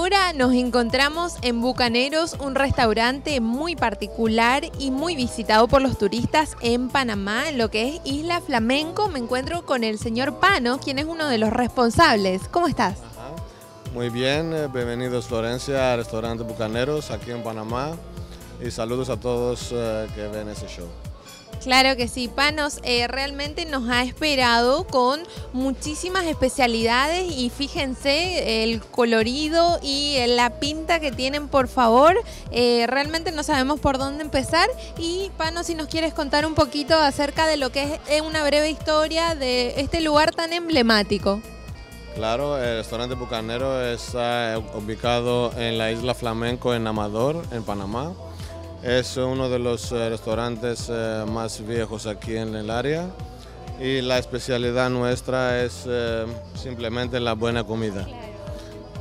Ahora nos encontramos en Bucaneros, un restaurante muy particular y muy visitado por los turistas en Panamá, en lo que es Isla Flamenco. Me encuentro con el señor Panos, quien es uno de los responsables. ¿Cómo estás? Muy bien, bienvenidos Florencia al restaurante Bucaneros aquí en Panamá y saludos a todos que ven ese show. Claro que sí, Panos, realmente nos ha esperado con muchísimas especialidades y fíjense el colorido y la pinta que tienen, por favor. Realmente no sabemos por dónde empezar y Panos, si nos quieres contar un poquito acerca de lo que es una breve historia de este lugar tan emblemático. Claro, el restaurante Bucanero está ubicado en la Isla Flamenco en Amador, en Panamá. Es uno de los restaurantes más viejos aquí en el área y la especialidad nuestra es simplemente la buena comida.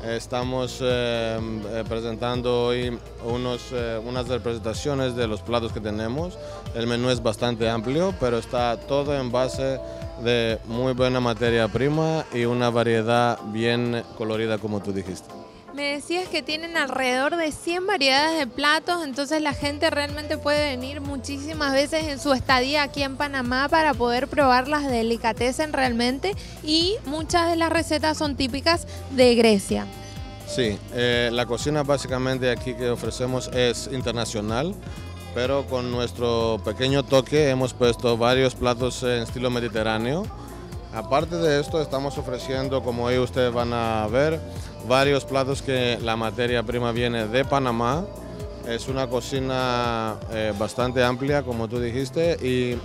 Estamos presentando hoy unas representaciones de los platos que tenemos. El menú es bastante amplio, pero está todo en base de muy buena materia prima y una variedad bien colorida, como tú dijiste. Me decías que tienen alrededor de 100 variedades de platos, entonces la gente realmente puede venir muchísimas veces en su estadía aquí en Panamá para poder probar las delicatessen realmente, y muchas de las recetas son típicas de Grecia. Sí, la cocina básicamente aquí que ofrecemos es internacional, pero con nuestro pequeño toque hemos puesto varios platos en estilo mediterráneo. Aparte de esto, estamos ofreciendo, como hoy ustedes van a ver, varios platos que la materia prima viene de Panamá. Es una cocina bastante amplia, como tú dijiste, y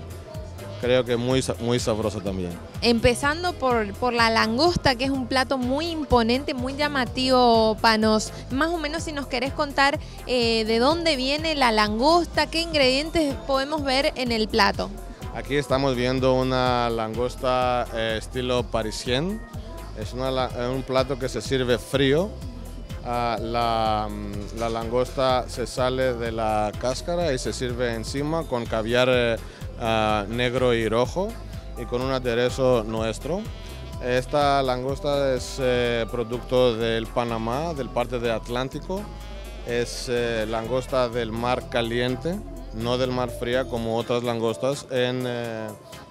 creo que muy sabrosa también. Empezando por la langosta, que es un plato muy imponente, muy llamativo, Panos. Más o menos si nos querés contar de dónde viene la langosta, qué ingredientes podemos ver en el plato. Aquí estamos viendo una langosta estilo parisien. Es un plato que se sirve frío. La langosta se sale de la cáscara y se sirve encima con caviar negro y rojo y con un aderezo nuestro. Esta langosta es producto del Panamá, del parte del Atlántico. Es langosta del mar caliente, no del mar fría como otras langostas en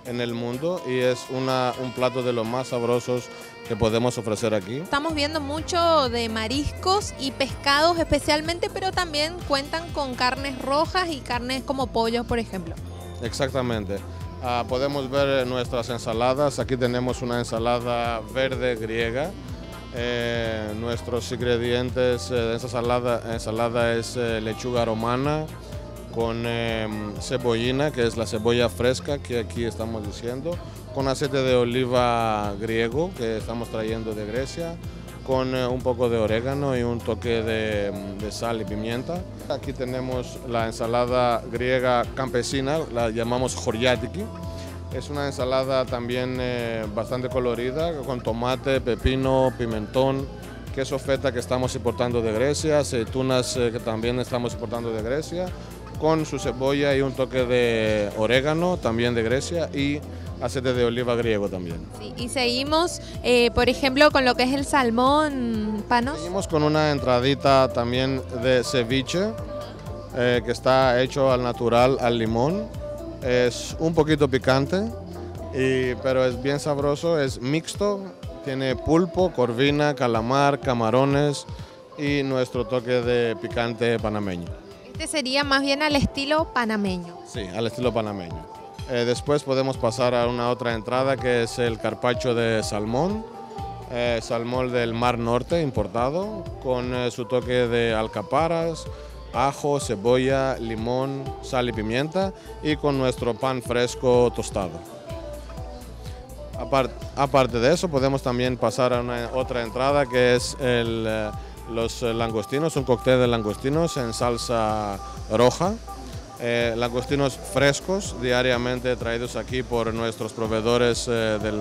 el mundo, y es un plato de los más sabrosos que podemos ofrecer aquí. Estamos viendo mucho de mariscos y pescados especialmente, pero también cuentan con carnes rojas y carnes como pollo, por ejemplo. Exactamente. Podemos ver nuestras ensaladas. Aquí tenemos una ensalada verde griega. Nuestros ingredientes de esta ensalada es lechuga romana con cebollina, que es la cebolla fresca que aquí estamos diciendo, con aceite de oliva griego que estamos trayendo de Grecia, con un poco de orégano y un toque de sal y pimienta. Aquí tenemos la ensalada griega campesina, la llamamos choriatiki. Es una ensalada también bastante colorida, con tomate, pepino, pimentón, queso feta que estamos importando de Grecia, aceitunas que también estamos importando de Grecia, con su cebolla y un toque de orégano también de Grecia y aceite de oliva griego también. Sí, y seguimos, por ejemplo, con lo que es el salmón, Panos. Seguimos con una entradita también de ceviche que está hecho al natural, al limón. Es un poquito picante, pero es bien sabroso, es mixto, tiene pulpo, corvina, calamar, camarones y nuestro toque de picante panameño. Este sería más bien al estilo panameño. Sí, al estilo panameño. Después podemos pasar a una otra entrada que es el carpaccio de salmón, salmón del Mar Norte importado, con su toque de alcaparras, ajo, cebolla, limón, sal y pimienta, y con nuestro pan fresco tostado. Aparte de eso, podemos también pasar a otra entrada que es los langostinos, un cóctel de langostinos en salsa roja. Langostinos frescos, diariamente traídos aquí por nuestros proveedores del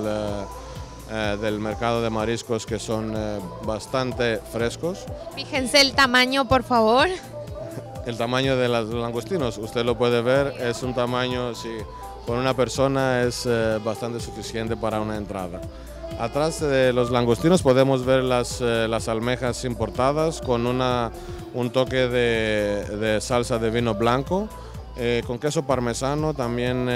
mercado de mariscos, que son bastante frescos. Fíjense el tamaño, por favor. El tamaño de los langostinos, usted lo puede ver, es un tamaño, sí, con una persona es bastante suficiente para una entrada. Atrás de los langostinos podemos ver las almejas importadas con un toque de salsa de vino blanco, con queso parmesano también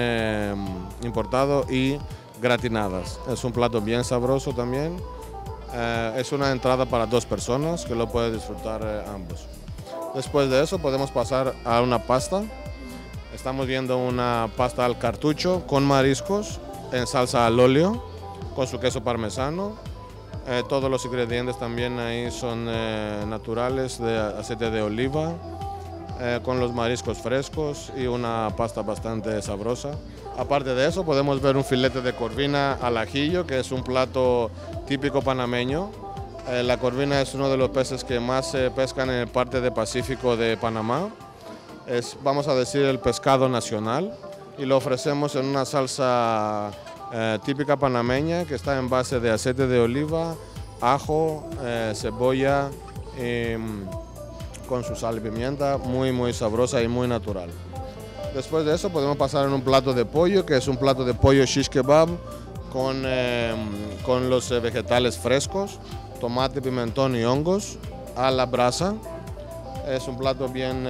importado y gratinadas. Es un plato bien sabroso también. Es una entrada para 2 personas que lo pueden disfrutar ambos. Después de eso podemos pasar a una pasta. Estamos viendo una pasta al cartucho con mariscos en salsa al óleo, con su queso parmesano. Todos los ingredientes también ahí son naturales, de aceite de oliva, con los mariscos frescos y una pasta bastante sabrosa. Aparte de eso podemos ver un filete de corvina al ajillo, que es un plato típico panameño. La corvina es uno de los peces que más se pescan en el parte de Pacífico de Panamá. Es, vamos a decir, el pescado nacional, y lo ofrecemos en una salsa típica panameña que está en base de aceite de oliva, ajo, cebolla, con su sal y pimienta, muy sabrosa y muy natural. Después de eso podemos pasar en un plato de pollo, que es un plato de pollo shish kebab con los vegetales frescos, tomate, pimentón y hongos a la brasa. Es un plato bien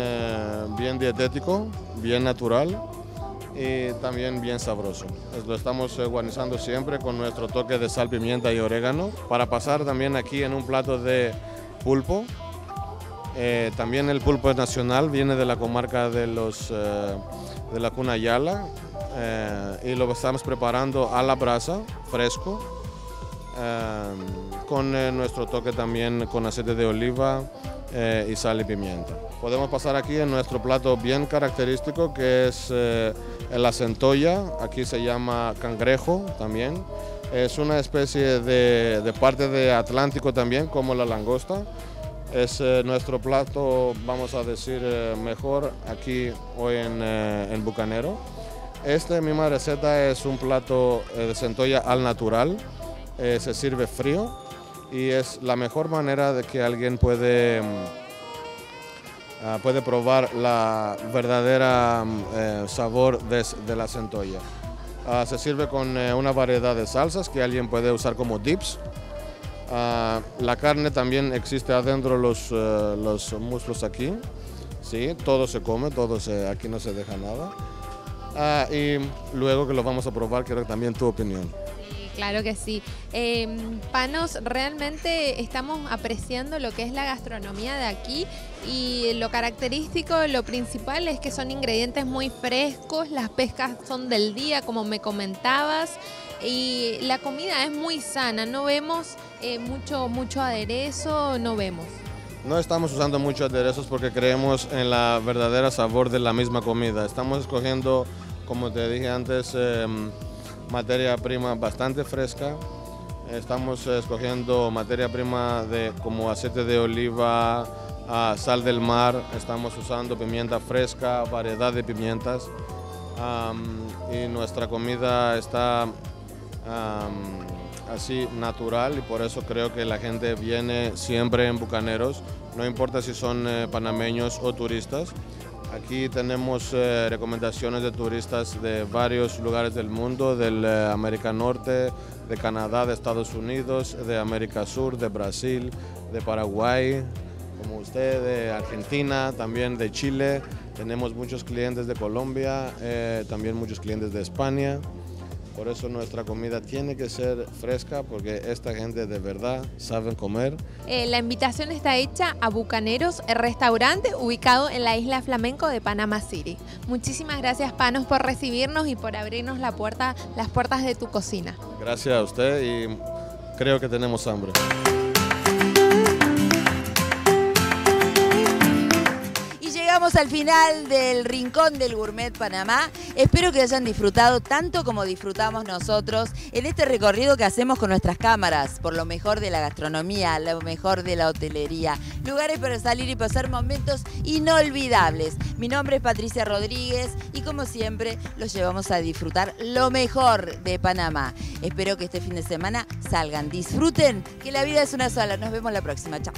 dietético, bien natural y también bien sabroso. Lo estamos guarnizando siempre con nuestro toque de sal, pimienta y orégano. Para pasar también aquí en un plato de pulpo. También el pulpo es nacional, viene de la comarca de la Cunayala, y lo estamos preparando a la brasa, fresco, con nuestro toque también con aceite de oliva y sal y pimienta. Podemos pasar aquí en nuestro plato bien característico, que es la centolla. Aquí se llama cangrejo también. Es una especie de parte de Atlántico también, como la langosta. Es nuestro plato, vamos a decir, mejor aquí hoy en Bucanero. Esta misma receta es un plato de centolla al natural. Se sirve frío y es la mejor manera de que alguien puede probar la verdadera sabor de la centolla. Se sirve con una variedad de salsas que alguien puede usar como dips. La carne también existe adentro, los muslos aquí, sí, todo se come, aquí no se deja nada. Y luego que lo vamos a probar, quiero también tu opinión. Claro que sí. Panos, realmente estamos apreciando lo que es la gastronomía de aquí, y lo característico, lo principal es que son ingredientes muy frescos, las pescas son del día, como me comentabas, y la comida es muy sana, no vemos mucho aderezo, no vemos. No estamos usando muchos aderezos porque creemos en la verdadera sabor de la misma comida. Estamos escogiendo, como te dije antes, materia prima bastante fresca. Estamos escogiendo materia prima como aceite de oliva, sal del mar. Estamos usando pimienta fresca, variedad de pimientas. Y nuestra comida está así natural, y por eso creo que la gente viene siempre en Bucaneros, no importa si son panameños o turistas. Aquí tenemos recomendaciones de turistas de varios lugares del mundo, de América Norte, de Canadá, de Estados Unidos, de América Sur, de Brasil, de Paraguay, como usted, de Argentina, también de Chile. Tenemos muchos clientes de Colombia, también muchos clientes de España. Por eso nuestra comida tiene que ser fresca, porque esta gente de verdad sabe comer. La invitación está hecha a Bucaneros, el restaurante ubicado en la isla Flamenco de Panama City. Muchísimas gracias, Panos, por recibirnos y por abrirnos las puertas de tu cocina. Gracias a usted, y creo que tenemos hambre. Llegamos al final del Rincón del Gourmet Panamá. Espero que hayan disfrutado tanto como disfrutamos nosotros en este recorrido que hacemos con nuestras cámaras por lo mejor de la gastronomía, lo mejor de la hotelería, lugares para salir y pasar momentos inolvidables. Mi nombre es Patricia Rodríguez y como siempre los llevamos a disfrutar lo mejor de Panamá. Espero que este fin de semana salgan, disfruten, que la vida es una sola. Nos vemos la próxima. Chao.